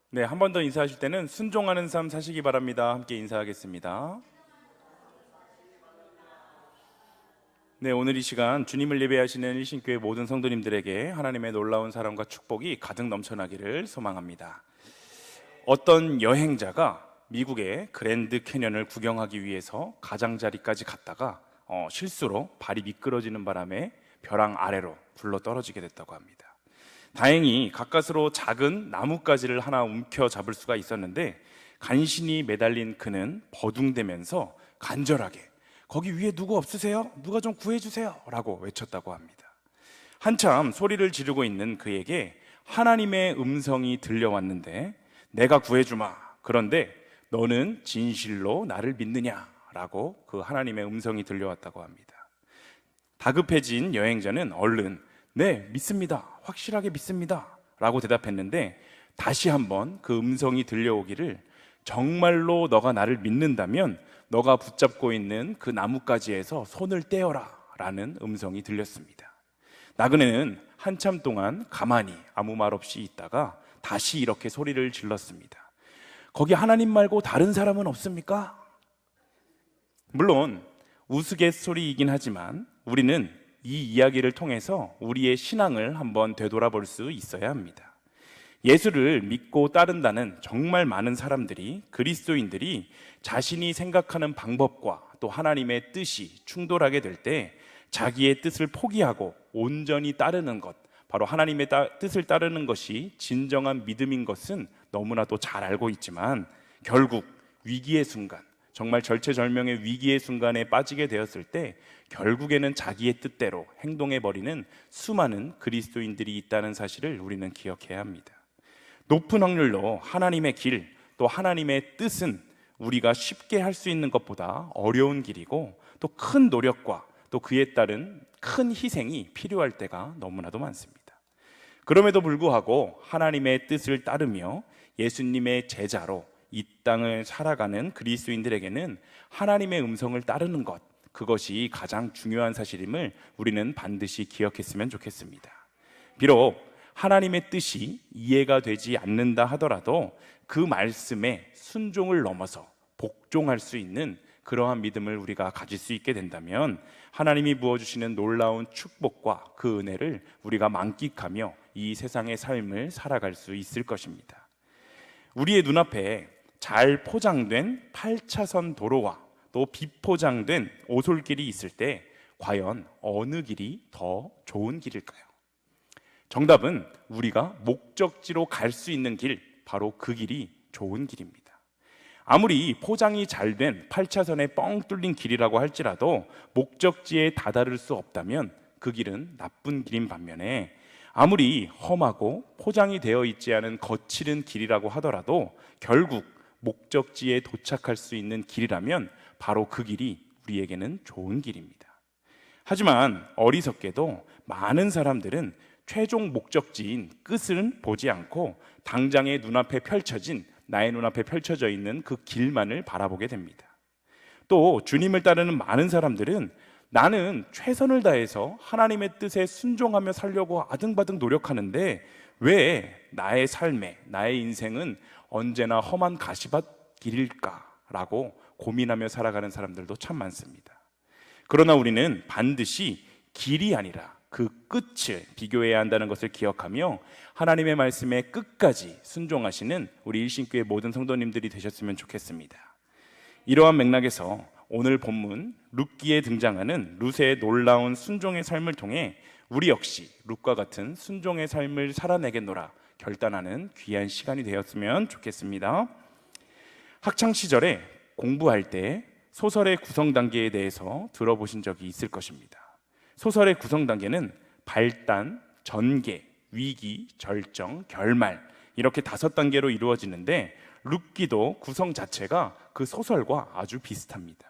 네, 한 번 더 인사하실 때는 순종하는 삶 사시기 바랍니다. 함께 인사하겠습니다. 네, 오늘 이 시간 주님을 예배하시는 일신교회 모든 성도님들에게 하나님의 놀라운 사랑과 축복이 가득 넘쳐나기를 소망합니다. 어떤 여행자가 미국의 그랜드 캐년을 구경하기 위해서 가장자리까지 갔다가 실수로 발이 미끄러지는 바람에 벼랑 아래로 굴러 떨어지게 됐다고 합니다. 다행히 가까스로 작은 나뭇가지를 하나 움켜 잡을 수가 있었는데 간신히 매달린 그는 버둥대면서 간절하게 거기 위에 누구 없으세요? 누가 좀 구해주세요 라고 외쳤다고 합니다. 한참 소리를 지르고 있는 그에게 하나님의 음성이 들려왔는데 내가 구해주마. 그런데 너는 진실로 나를 믿느냐? 라고 그 하나님의 음성이 들려왔다고 합니다. 다급해진 여행자는 얼른 네, 믿습니다. 확실하게 믿습니다. 라고 대답했는데 다시 한번 그 음성이 들려오기를 정말로 너가 나를 믿는다면 너가 붙잡고 있는 그 나뭇가지에서 손을 떼어라 라는 음성이 들렸습니다. 나그네는 한참 동안 가만히 아무 말 없이 있다가 다시 이렇게 소리를 질렀습니다. 거기 하나님 말고 다른 사람은 없습니까? 물론 우스갯소리이긴 하지만 우리는 이 이야기를 통해서 우리의 신앙을 한번 되돌아볼 수 있어야 합니다. 예수를 믿고 따른다는 정말 많은 사람들이, 그리스도인들이 자신이 생각하는 방법과 또 하나님의 뜻이 충돌하게 될 때 자기의 뜻을 포기하고 온전히 따르는 것, 바로 하나님의 뜻을 따르는 것이 진정한 믿음인 것은 너무나도 잘 알고 있지만 결국 위기의 순간, 정말 절체절명의 위기의 순간에 빠지게 되었을 때 결국에는 자기의 뜻대로 행동해버리는 수많은 그리스도인들이 있다는 사실을 우리는 기억해야 합니다. 높은 확률로 하나님의 길, 또 하나님의 뜻은 우리가 쉽게 할 수 있는 것보다 어려운 길이고 또 큰 노력과 또 그에 따른 큰 희생이 필요할 때가 너무나도 많습니다. 그럼에도 불구하고 하나님의 뜻을 따르며 예수님의 제자로 이 땅을 살아가는 그리스도인들에게는 하나님의 음성을 따르는 것, 그것이 가장 중요한 사실임을 우리는 반드시 기억했으면 좋겠습니다. 비록 하나님의 뜻이 이해가 되지 않는다 하더라도 그 말씀에 순종을 넘어서 복종할 수 있는 그러한 믿음을 우리가 가질 수 있게 된다면 하나님이 부어주시는 놀라운 축복과 그 은혜를 우리가 만끽하며 이 세상의 삶을 살아갈 수 있을 것입니다. 우리의 눈앞에 잘 포장된 8차선 도로와 또 비포장된 오솔길이 있을 때 과연 어느 길이 더 좋은 길일까요? 정답은 우리가 목적지로 갈 수 있는 길, 바로 그 길이 좋은 길입니다. 아무리 포장이 잘 된 8차선에 뻥 뚫린 길이라고 할지라도 목적지에 다다를 수 없다면 그 길은 나쁜 길인 반면에 아무리 험하고 포장이 되어 있지 않은 거칠은 길이라고 하더라도 결국 목적지에 도착할 수 있는 길이라면 바로 그 길이 우리에게는 좋은 길입니다. 하지만 어리석게도 많은 사람들은 최종 목적지인 끝은 보지 않고 당장의 눈앞에 펼쳐진, 나의 눈앞에 펼쳐져 있는 그 길만을 바라보게 됩니다. 또 주님을 따르는 많은 사람들은 나는 최선을 다해서 하나님의 뜻에 순종하며 살려고 아등바등 노력하는데 왜 나의 삶에, 나의 인생은 언제나 험한 가시밭 길일까라고 고민하며 살아가는 사람들도 참 많습니다. 그러나 우리는 반드시 길이 아니라 그 끝을 비교해야 한다는 것을 기억하며 하나님의 말씀에 끝까지 순종하시는 우리 일신교회 모든 성도님들이 되셨으면 좋겠습니다. 이러한 맥락에서 오늘 본문 룻기에 등장하는 룻의 놀라운 순종의 삶을 통해 우리 역시 룻과 같은 순종의 삶을 살아내겠노라 결단하는 귀한 시간이 되었으면 좋겠습니다. 학창시절에 공부할 때 소설의 구성 단계에 대해서 들어보신 적이 있을 것입니다. 소설의 구성 단계는 발단, 전개, 위기, 절정, 결말 이렇게 5단계로 이루어지는데 룻기도 구성 자체가 그 소설과 아주 비슷합니다.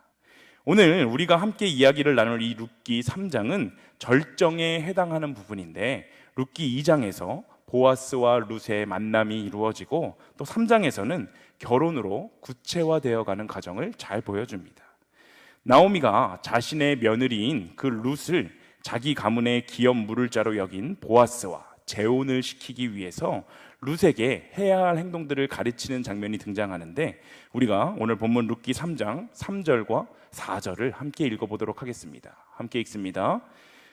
오늘 우리가 함께 이야기를 나눌 이 룻기 3장은 절정에 해당하는 부분인데 룻기 2장에서 보아스와 룻의 만남이 이루어지고 또 3장에서는 결혼으로 구체화되어가는 과정을 잘 보여줍니다. 나오미가 자신의 며느리인 그 룻을 자기 가문의 기업 물을 자로 여긴 보아스와 재혼을 시키기 위해서 룻에게 해야 할 행동들을 가르치는 장면이 등장하는데, 우리가 오늘 본문 룻기 3장 3절과 4절을 함께 읽어보도록 하겠습니다. 함께 읽습니다.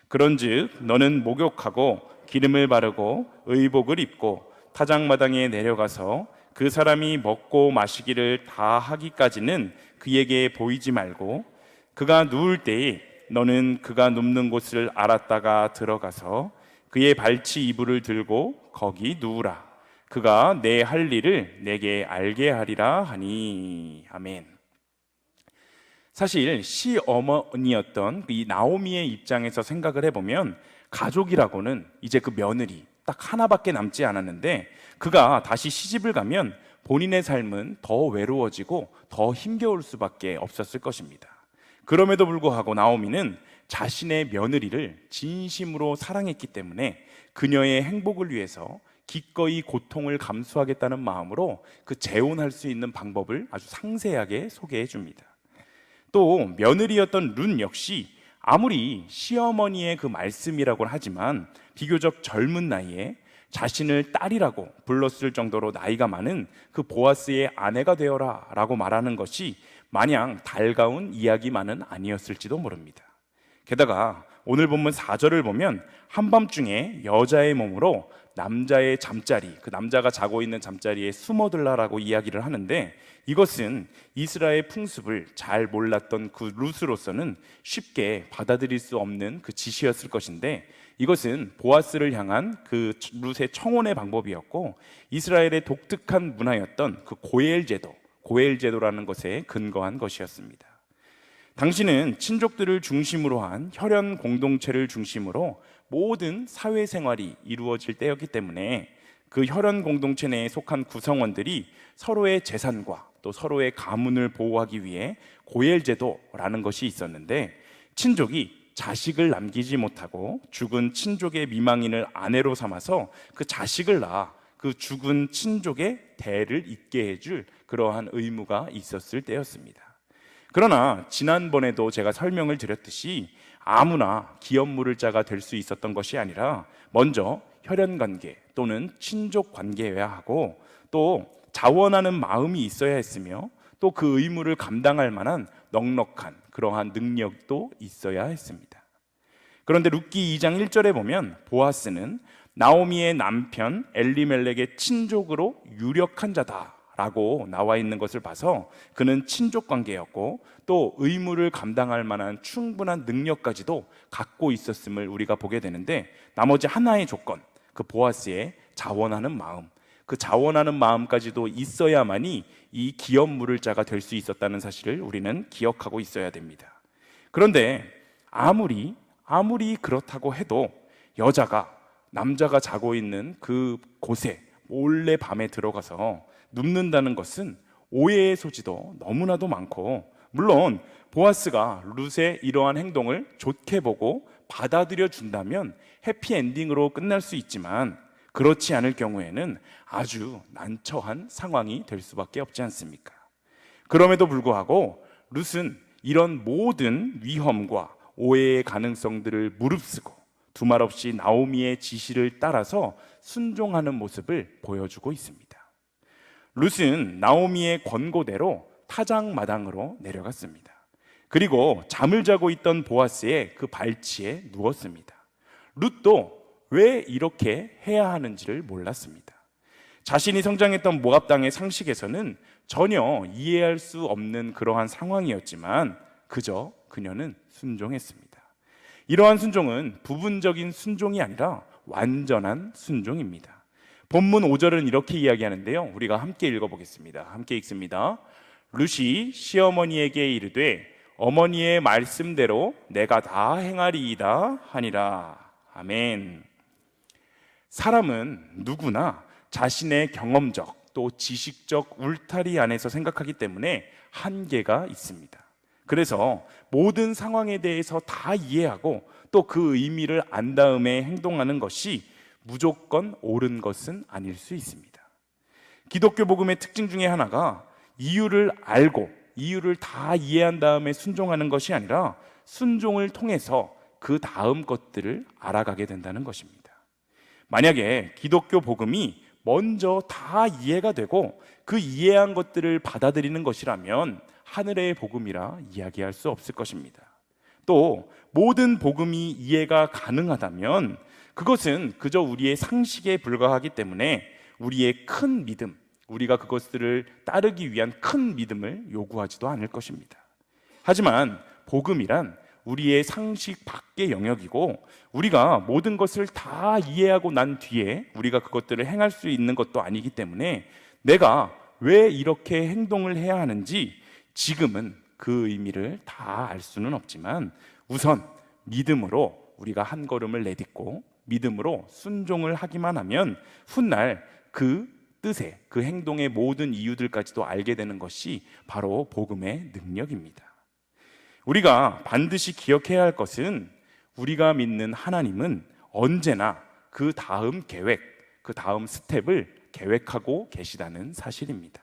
그런즉 너는 목욕하고 기름을 바르고 의복을 입고 타작마당에 내려가서 그 사람이 먹고 마시기를 다 하기까지는 그에게 보이지 말고, 그가 누울 때에 너는 그가 눕는 곳을 알았다가 들어가서 그의 발치 이불을 들고 거기 누우라. 그가 내 할 일을 내게 알게 하리라 하니. 아멘. 사실 시어머니였던 이 나오미의 입장에서 생각을 해보면, 가족이라고는 이제 그 며느리 딱 하나밖에 남지 않았는데, 그가 다시 시집을 가면 본인의 삶은 더 외로워지고 더 힘겨울 수밖에 없었을 것입니다. 그럼에도 불구하고 나오미는 자신의 며느리를 진심으로 사랑했기 때문에 그녀의 행복을 위해서 기꺼이 고통을 감수하겠다는 마음으로 그 재혼할 수 있는 방법을 아주 상세하게 소개해 줍니다. 또 며느리였던 룻 역시 아무리 시어머니의 그 말씀이라고 하지만 비교적 젊은 나이에 자신을 딸이라고 불렀을 정도로 나이가 많은 그 보아스의 아내가 되어라 라고 말하는 것이 마냥 달가운 이야기만은 아니었을지도 모릅니다. 게다가 오늘 본문 4절을 보면 한밤중에 여자의 몸으로 남자의 잠자리, 그 남자가 자고 있는 잠자리에 숨어들라라고 이야기를 하는데, 이것은 이스라엘 풍습을 잘 몰랐던 그 룻으로서는 쉽게 받아들일 수 없는 그 지시였을 것인데, 이것은 보아스를 향한 그 룻의 청혼의 방법이었고, 이스라엘의 독특한 문화였던 그 고엘 제도라는 것에 근거한 것이었습니다. 당시는 친족들을 중심으로 한 혈연 공동체를 중심으로 모든 사회생활이 이루어질 때였기 때문에 그 혈연 공동체 내에 속한 구성원들이 서로의 재산과 또 서로의 가문을 보호하기 위해 고엘제도라는 것이 있었는데, 친족이 자식을 남기지 못하고 죽은 친족의 미망인을 아내로 삼아서 그 자식을 낳아 그 죽은 친족의 대를 잇게 해줄 그러한 의무가 있었을 때였습니다. 그러나 지난번에도 제가 설명을 드렸듯이 아무나 기업 물을 자가 될 수 있었던 것이 아니라 먼저 혈연관계 또는 친족관계여야 하고, 또 자원하는 마음이 있어야 했으며, 또 그 의무를 감당할 만한 넉넉한 그러한 능력도 있어야 했습니다. 그런데 룻기 2장 1절에 보면 보아스는 나오미의 남편 엘리멜렉의 친족으로 유력한 자다라고 나와 있는 것을 봐서 그는 친족 관계였고 또 의무를 감당할 만한 충분한 능력까지도 갖고 있었음을 우리가 보게 되는데, 나머지 하나의 조건, 그 보아스의 자원하는 마음, 그 자원하는 마음까지도 있어야만이 이 기업 물을 자가 될 수 있었다는 사실을 우리는 기억하고 있어야 됩니다. 그런데 아무리 그렇다고 해도 여자가 남자가 자고 있는 그 곳에 몰래 밤에 들어가서 눕는다는 것은 오해의 소지도 너무나도 많고, 물론 보아스가 룻의 이러한 행동을 좋게 보고 받아들여 준다면 해피엔딩으로 끝날 수 있지만, 그렇지 않을 경우에는 아주 난처한 상황이 될 수밖에 없지 않습니까? 그럼에도 불구하고 룻은 이런 모든 위험과 오해의 가능성들을 무릅쓰고 두말 없이 나오미의 지시를 따라서 순종하는 모습을 보여주고 있습니다. 룻은 나오미의 권고대로 타작마당으로 내려갔습니다. 그리고 잠을 자고 있던 보아스의 그 발치에 누웠습니다. 룻도 왜 이렇게 해야 하는지를 몰랐습니다. 자신이 성장했던 모압 땅의 상식에서는 전혀 이해할 수 없는 그러한 상황이었지만 그저 그녀는 순종했습니다. 이러한 순종은 부분적인 순종이 아니라 완전한 순종입니다. 본문 5절은 이렇게 이야기하는데요, 우리가 함께 읽어보겠습니다. 함께 읽습니다. 룻이 시어머니에게 이르되 어머니의 말씀대로 내가 다 행하리이다 하니라. 아멘. 사람은 누구나 자신의 경험적 또 지식적 울타리 안에서 생각하기 때문에 한계가 있습니다. 그래서 모든 상황에 대해서 다 이해하고 또 그 의미를 안 다음에 행동하는 것이 무조건 옳은 것은 아닐 수 있습니다. 기독교 복음의 특징 중에 하나가 이유를 알고 이유를 다 이해한 다음에 순종하는 것이 아니라 순종을 통해서 그 다음 것들을 알아가게 된다는 것입니다. 만약에 기독교 복음이 먼저 다 이해가 되고 그 이해한 것들을 받아들이는 것이라면 하늘의 복음이라 이야기할 수 없을 것입니다. 또 모든 복음이 이해가 가능하다면 그것은 그저 우리의 상식에 불과하기 때문에 우리의 큰 믿음, 우리가 그것들을 따르기 위한 큰 믿음을 요구하지도 않을 것입니다. 하지만 복음이란 우리의 상식 밖의 영역이고 우리가 모든 것을 다 이해하고 난 뒤에 우리가 그것들을 행할 수 있는 것도 아니기 때문에 내가 왜 이렇게 행동을 해야 하는지 지금은 그 의미를 다 알 수는 없지만 우선 믿음으로 우리가 한 걸음을 내딛고 믿음으로 순종을 하기만 하면 훗날 그 뜻에 그 행동의 모든 이유들까지도 알게 되는 것이 바로 복음의 능력입니다. 우리가 반드시 기억해야 할 것은 우리가 믿는 하나님은 언제나 그 다음 계획, 그 다음 스텝을 계획하고 계시다는 사실입니다.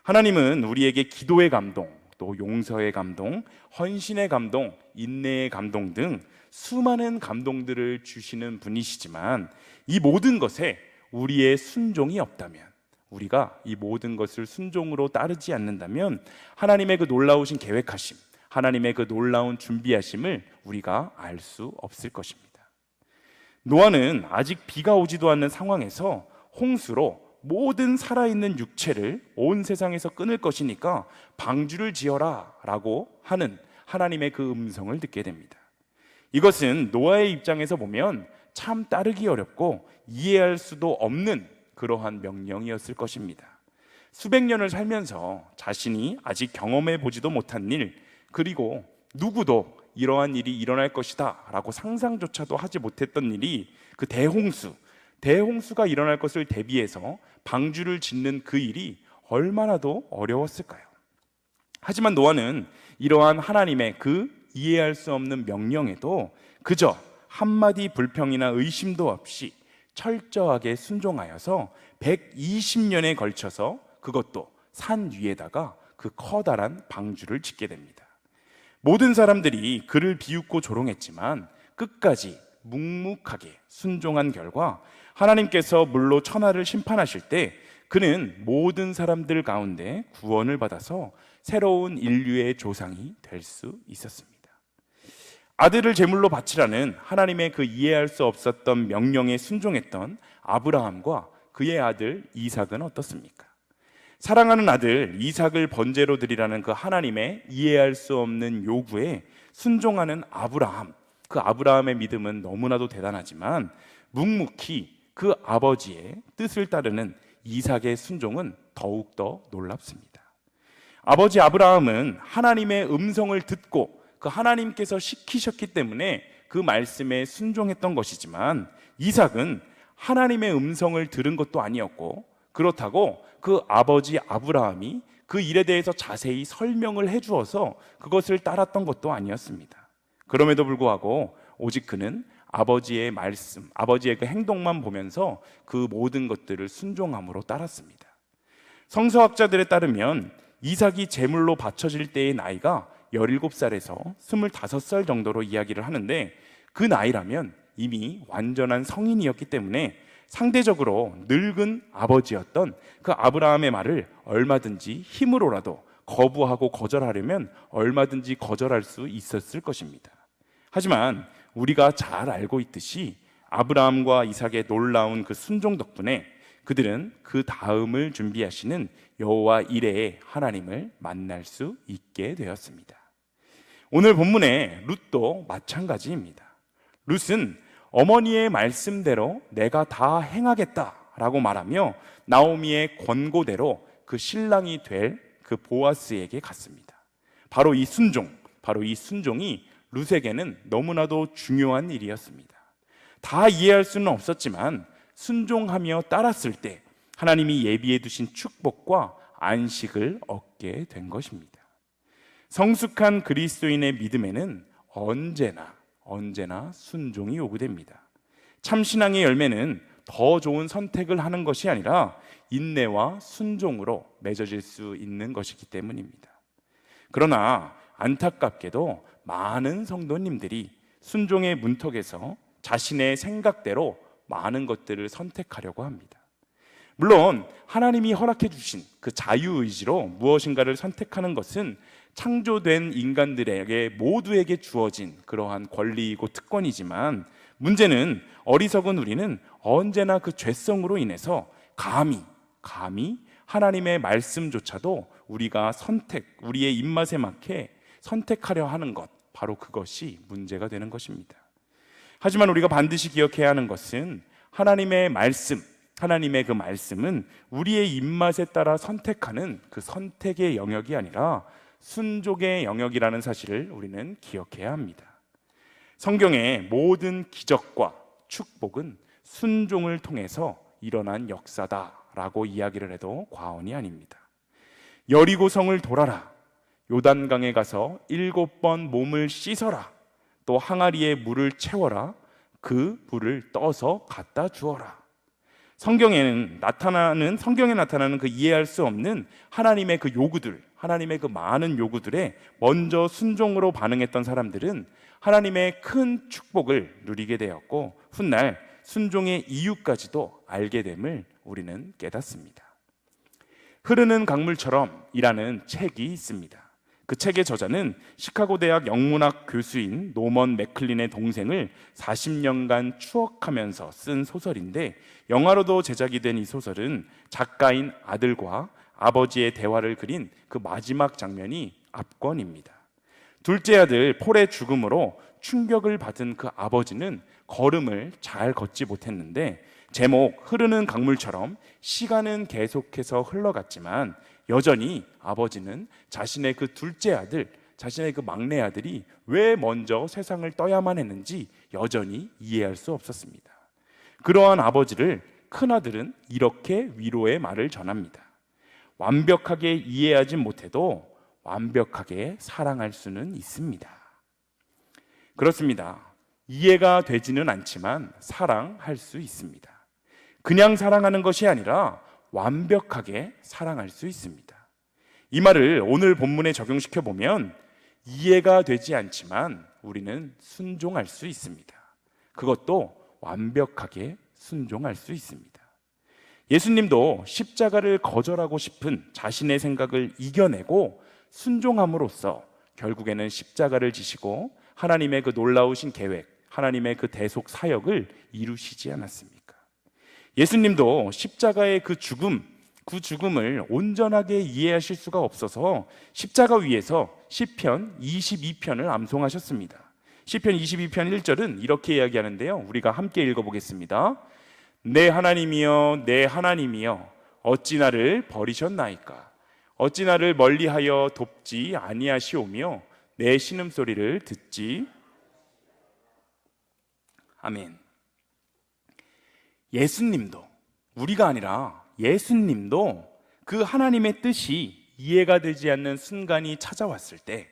하나님은 우리에게 기도의 감동, 또 용서의 감동, 헌신의 감동, 인내의 감동 등 수많은 감동들을 주시는 분이시지만 이 모든 것에 우리의 순종이 없다면, 우리가 이 모든 것을 순종으로 따르지 않는다면 하나님의 그 놀라우신 계획하심, 하나님의 그 놀라운 준비하심을 우리가 알 수 없을 것입니다. 노아는 아직 비가 오지도 않는 상황에서 홍수로 모든 살아있는 육체를 온 세상에서 끊을 것이니까 방주를 지어라 라고 하는 하나님의 그 음성을 듣게 됩니다. 이것은 노아의 입장에서 보면 참 따르기 어렵고 이해할 수도 없는 그러한 명령이었을 것입니다. 수백 년을 살면서 자신이 아직 경험해 보지도 못한 일, 그리고 누구도 이러한 일이 일어날 것이다 라고 상상조차도 하지 못했던 일이 그 대홍수가 일어날 것을 대비해서 방주를 짓는 그 일이 얼마나도 어려웠을까요? 하지만 노아는 이러한 하나님의 그 이해할 수 없는 명령에도 그저 한마디 불평이나 의심도 없이 철저하게 순종하여서 120년에 걸쳐서 그것도 산 위에다가 그 커다란 방주를 짓게 됩니다. 모든 사람들이 그를 비웃고 조롱했지만 끝까지 묵묵하게 순종한 결과 하나님께서 물로 천하를 심판하실 때 그는 모든 사람들 가운데 구원을 받아서 새로운 인류의 조상이 될 수 있었습니다. 아들을 제물로 바치라는 하나님의 그 이해할 수 없었던 명령에 순종했던 아브라함과 그의 아들 이삭은 어떻습니까? 사랑하는 아들 이삭을 번제로 드리라는 그 하나님의 이해할 수 없는 요구에 순종하는 아브라함, 그 아브라함의 믿음은 너무나도 대단하지만 묵묵히 그 아버지의 뜻을 따르는 이삭의 순종은 더욱더 놀랍습니다. 아버지 아브라함은 하나님의 음성을 듣고 그 하나님께서 시키셨기 때문에 그 말씀에 순종했던 것이지만 이삭은 하나님의 음성을 들은 것도 아니었고 그렇다고 그 아버지 아브라함이 그 일에 대해서 자세히 설명을 해주어서 그것을 따랐던 것도 아니었습니다. 그럼에도 불구하고 오직 그는 아버지의 말씀, 아버지의 그 행동만 보면서 그 모든 것들을 순종함으로 따랐습니다. 성서학자들에 따르면 이삭이 제물로 바쳐질 때의 나이가 17살에서 25살 정도로 이야기를 하는데 그 나이라면 이미 완전한 성인이었기 때문에 상대적으로 늙은 아버지였던 그 아브라함의 말을 얼마든지 힘으로라도 거부하고 거절하려면 얼마든지 거절할 수 있었을 것입니다. 하지만 우리가 잘 알고 있듯이 아브라함과 이삭의 놀라운 그 순종 덕분에 그들은 그 다음을 준비하시는 여호와 이레의 하나님을 만날 수 있게 되었습니다. 오늘 본문의 룻도 마찬가지입니다. 룻은 어머니의 말씀대로 내가 다 행하겠다라고 말하며 나오미의 권고대로 그 신랑이 될 그 보아스에게 갔습니다. 바로 이 순종이 룻에게는 너무나도 중요한 일이었습니다. 다 이해할 수는 없었지만 순종하며 따랐을 때 하나님이 예비해 두신 축복과 안식을 얻게 된 것입니다. 성숙한 그리스도인의 믿음에는 언제나 순종이 요구됩니다. 참신앙의 열매는 더 좋은 선택을 하는 것이 아니라 인내와 순종으로 맺어질 수 있는 것이기 때문입니다. 그러나 안타깝게도 많은 성도님들이 순종의 문턱에서 자신의 생각대로 많은 것들을 선택하려고 합니다. 물론 하나님이 허락해 주신 그 자유의지로 무엇인가를 선택하는 것은 창조된 인간들에게 모두에게 주어진 그러한 권리이고 특권이지만, 문제는 어리석은 우리는 언제나 그 죄성으로 인해서 감히 하나님의 말씀조차도 우리가 우리의 입맛에 맞게 선택하려 하는 것, 바로 그것이 문제가 되는 것입니다. 하지만 우리가 반드시 기억해야 하는 것은 하나님의 그 말씀은 우리의 입맛에 따라 선택하는 그 선택의 영역이 아니라 순종의 영역이라는 사실을 우리는 기억해야 합니다. 성경의 모든 기적과 축복은 순종을 통해서 일어난 역사다라고 이야기를 해도 과언이 아닙니다. 여리고성을 돌아라, 요단강에 가서 7번 몸을 씻어라, 또 항아리에 물을 채워라, 그 물을 떠서 갖다 주어라. 성경에 나타나는 그 이해할 수 없는 하나님의 그 요구들, 하나님의 그 많은 요구들에 먼저 순종으로 반응했던 사람들은 하나님의 큰 축복을 누리게 되었고, 훗날 순종의 이유까지도 알게 됨을 우리는 깨닫습니다. 흐르는 강물처럼이라는 책이 있습니다. 그 책의 저자는 시카고 대학 영문학 교수인 노먼 맥클린의 동생을 40년간 추억하면서 쓴 소설인데, 영화로도 제작이 된 이 소설은 작가인 아들과 아버지의 대화를 그린 그 마지막 장면이 압권입니다. 둘째 아들 폴의 죽음으로 충격을 받은 그 아버지는 걸음을 잘 걷지 못했는데, 제목 흐르는 강물처럼 시간은 계속해서 흘러갔지만 여전히 아버지는 자신의 그 둘째 아들, 자신의 그 막내 아들이 왜 먼저 세상을 떠야만 했는지 여전히 이해할 수 없었습니다. 그러한 아버지를 큰아들은 이렇게 위로의 말을 전합니다. 완벽하게 이해하지 못해도 완벽하게 사랑할 수는 있습니다. 그렇습니다. 이해가 되지는 않지만 사랑할 수 있습니다. 그냥 사랑하는 것이 아니라 완벽하게 사랑할 수 있습니다. 이 말을 오늘 본문에 적용시켜 보면 이해가 되지 않지만 우리는 순종할 수 있습니다. 그것도 완벽하게 순종할 수 있습니다. 예수님도 십자가를 거절하고 싶은 자신의 생각을 이겨내고 순종함으로써 결국에는 십자가를 지시고 하나님의 그 놀라우신 계획, 하나님의 그 대속 사역을 이루시지 않았습니까? 예수님도 십자가의 그 죽음을 온전하게 이해하실 수가 없어서 십자가 위에서 시편 22편을 암송하셨습니다. 시편 22편 1절은 이렇게 이야기하는데요, 우리가 함께 읽어보겠습니다. 내 하나님이여, 내 하나님이여, 어찌 나를 버리셨나이까? 어찌 나를 멀리하여 돕지 아니하시오며 내 신음소리를 듣지. 아멘. 예수님도, 우리가 아니라 예수님도 그 하나님의 뜻이 이해가 되지 않는 순간이 찾아왔을 때,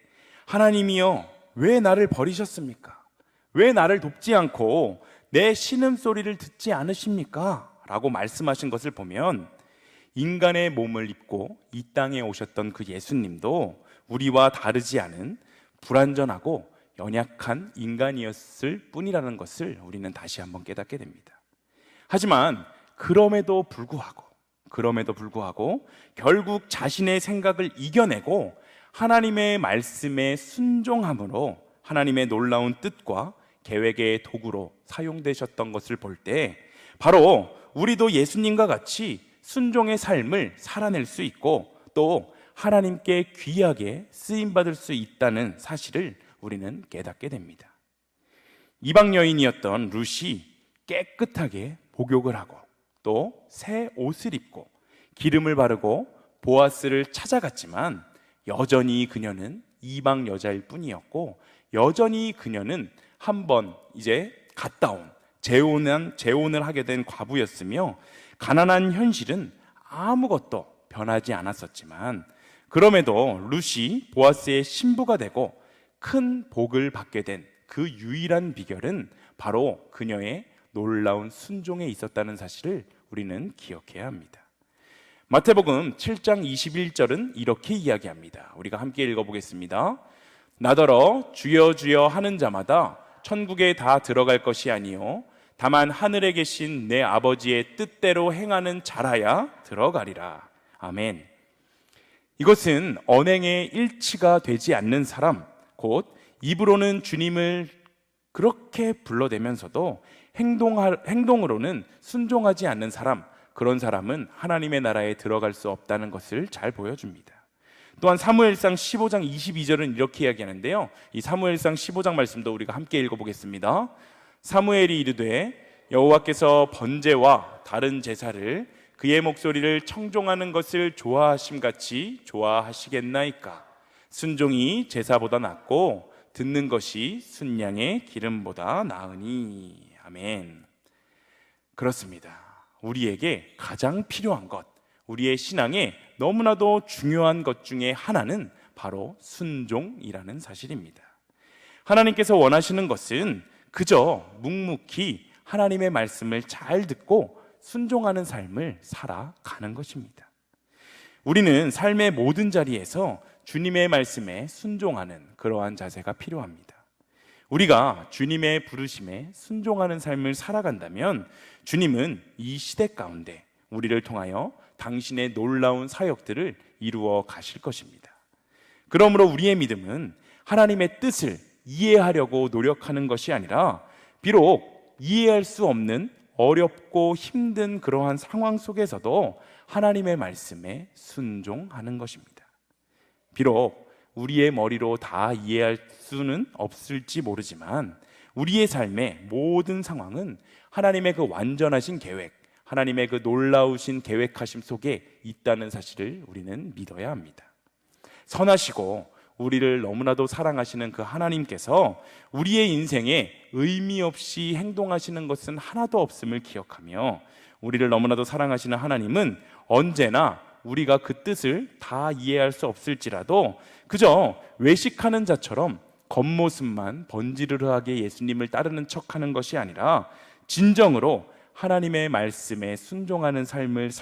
하나님이여 왜 나를 버리셨습니까? 왜 나를 돕지 않고 내 신음소리를 듣지 않으십니까? 라고 말씀하신 것을 보면, 인간의 몸을 입고 이 땅에 오셨던 그 예수님도 우리와 다르지 않은 불완전하고 연약한 인간이었을 뿐이라는 것을 우리는 다시 한번 깨닫게 됩니다. 하지만 그럼에도 불구하고 결국 자신의 생각을 이겨내고 하나님의 말씀에 순종함으로 하나님의 놀라운 뜻과 계획의 도구로 사용되셨던 것을 볼 때, 바로 우리도 예수님과 같이 순종의 삶을 살아낼 수 있고 또 하나님께 귀하게 쓰임받을 수 있다는 사실을 우리는 깨닫게 됩니다. 이방 여인이었던 룻이 깨끗하게 복욕을 하고 또 새 옷을 입고 기름을 바르고 보아스를 찾아갔지만, 여전히 그녀는 이방 여자일 뿐이었고, 여전히 그녀는 한번 이제 갔다 온 재혼을 하게 된 과부였으며, 가난한 현실은 아무것도 변하지 않았었지만, 그럼에도 룻이 보아스의 신부가 되고 큰 복을 받게 된 그 유일한 비결은 바로 그녀의 놀라운 순종에 있었다는 사실을 우리는 기억해야 합니다. 마태복음 7장 21절은 이렇게 이야기합니다. 우리가 함께 읽어보겠습니다. 나더러 주여 주여 하는 자마다 천국에 다 들어갈 것이 아니요 다만 하늘에 계신 내 아버지의 뜻대로 행하는 자라야 들어가리라. 아멘. 이것은 언행의 일치가 되지 않는 사람, 곧 입으로는 주님을 그렇게 불러대면서도 행동으로는 순종하지 않는 사람, 그런 사람은 하나님의 나라에 들어갈 수 없다는 것을 잘 보여줍니다. 또한 사무엘상 15장 22절은 이렇게 이야기하는데요, 이 사무엘상 15장 말씀도 우리가 함께 읽어보겠습니다. 사무엘이 이르되 여호와께서 번제와 다른 제사를 그의 목소리를 청종하는 것을 좋아하심같이 좋아하시겠나이까. 순종이 제사보다 낫고 듣는 것이 순양의 기름보다 나으니. 아멘. 그렇습니다. 우리에게 가장 필요한 것, 우리의 신앙에 너무나도 중요한 것 중에 하나는 바로 순종이라는 사실입니다. 하나님께서 원하시는 것은 그저 묵묵히 하나님의 말씀을 잘 듣고 순종하는 삶을 살아가는 것입니다. 우리는 삶의 모든 자리에서 주님의 말씀에 순종하는 그러한 자세가 필요합니다. 우리가 주님의 부르심에 순종하는 삶을 살아간다면 주님은 이 시대 가운데 우리를 통하여 당신의 놀라운 사역들을 이루어 가실 것입니다. 그러므로 우리의 믿음은 하나님의 뜻을 이해하려고 노력하는 것이 아니라 비록 이해할 수 없는 어렵고 힘든 그러한 상황 속에서도 하나님의 말씀에 순종하는 것입니다. 비록 우리의 머리로 다 이해할 수는 없을지 모르지만 우리의 삶의 모든 상황은 하나님의 그 완전하신 계획, 하나님의 그 놀라우신 계획하심 속에 있다는 사실을 우리는 믿어야 합니다. 선하시고 우리를 너무나도 사랑하시는 그 하나님께서 우리의 인생에 의미 없이 행동하시는 것은 하나도 없음을 기억하며, 우리를 너무나도 사랑하시는 하나님은 언제나 우리가 그 뜻을 다 이해할 수 없을지라도 그저 외식하는 자처럼 겉모습만 번지르르하게 예수님을 따르는 척하는 것이 아니라 진정으로 하나님의 말씀에 순종하는 삶을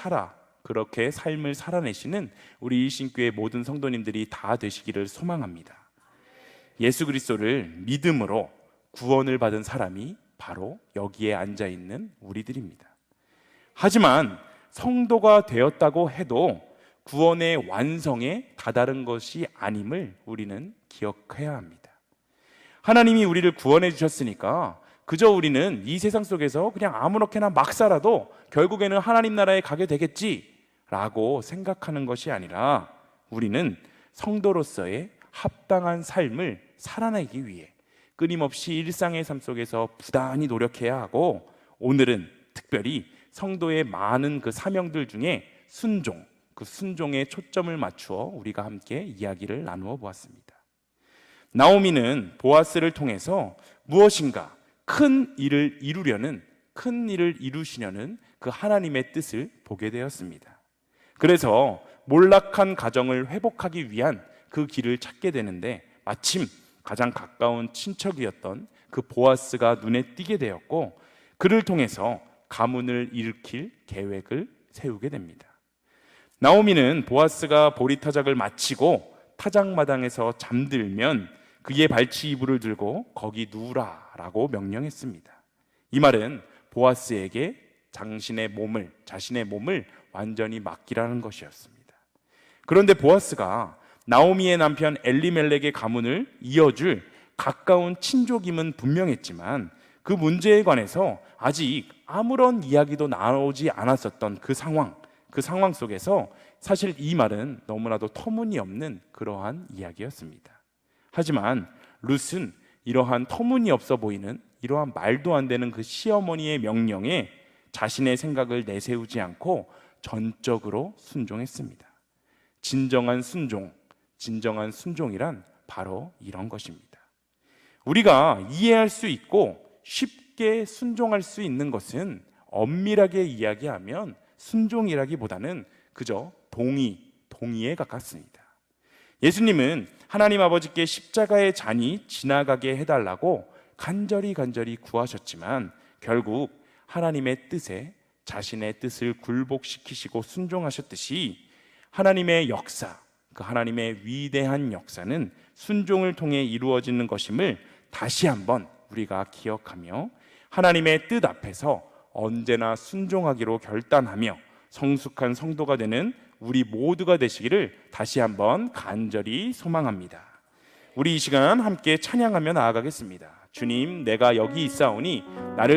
그렇게 삶을 살아내시는 우리 이신교회 모든 성도님들이 다 되시기를 소망합니다. 예수 그리스도를 믿음으로 구원을 받은 사람이 바로 여기에 앉아있는 우리들입니다. 하지만 성도가 되었다고 해도 구원의 완성에 다다른 것이 아님을 우리는 기억해야 합니다. 하나님이 우리를 구원해 주셨으니까 그저 우리는 이 세상 속에서 그냥 아무렇게나 막 살아도 결국에는 하나님 나라에 가게 되겠지라고 생각하는 것이 아니라 우리는 성도로서의 합당한 삶을 살아내기 위해 끊임없이 일상의 삶 속에서 부단히 노력해야 하고, 오늘은 특별히 성도의 많은 그 사명들 중에 그 순종에 초점을 맞추어 우리가 함께 이야기를 나누어 보았습니다. 나오미는 보아스를 통해서 무엇인가 큰 일을 이루시려는 그 하나님의 뜻을 보게 되었습니다. 그래서 몰락한 가정을 회복하기 위한 그 길을 찾게 되는데 마침 가장 가까운 친척이었던 그 보아스가 눈에 띄게 되었고, 그를 통해서 가문을 일으킬 계획을 세우게 됩니다. 나오미는 보아스가 보리타작을 마치고 타작마당에서 잠들면 그의 발치 이불을 들고 거기 누우라라고 명령했습니다. 이 말은 보아스에게 자신의 몸을 완전히 맡기라는 것이었습니다. 그런데 보아스가 나오미의 남편 엘리멜렉의 가문을 이어줄 가까운 친족임은 분명했지만 그 문제에 관해서 아직 아무런 이야기도 나오지 않았었던 그 상황 속에서 사실 이 말은 너무나도 터무니없는 그러한 이야기였습니다. 하지만 룻은 이러한 터무니없어 보이는 이러한 말도 안 되는 그 시어머니의 명령에 자신의 생각을 내세우지 않고 전적으로 순종했습니다. 진정한 순종이란 바로 이런 것입니다. 우리가 이해할 수 있고 쉽게 순종할 수 있는 것은 엄밀하게 이야기하면 순종이라기보다는 그저 동의에 가깝습니다. 예수님은 하나님 아버지께 십자가의 잔이 지나가게 해달라고 간절히 구하셨지만 결국 하나님의 뜻에 자신의 뜻을 굴복시키시고 순종하셨듯이 하나님의 역사, 그 하나님의 위대한 역사는 순종을 통해 이루어지는 것임을 다시 한번 우리가 기억하며 하나님의 뜻 앞에서 언제나 순종하기로 결단하며 성숙한 성도가 되는 우리 모두가 되시기를 다시 한번 간절히 소망합니다. 우리 이 시간 함께 찬양하며 나아가겠습니다. 주님, 내가 여기 있사오니 나를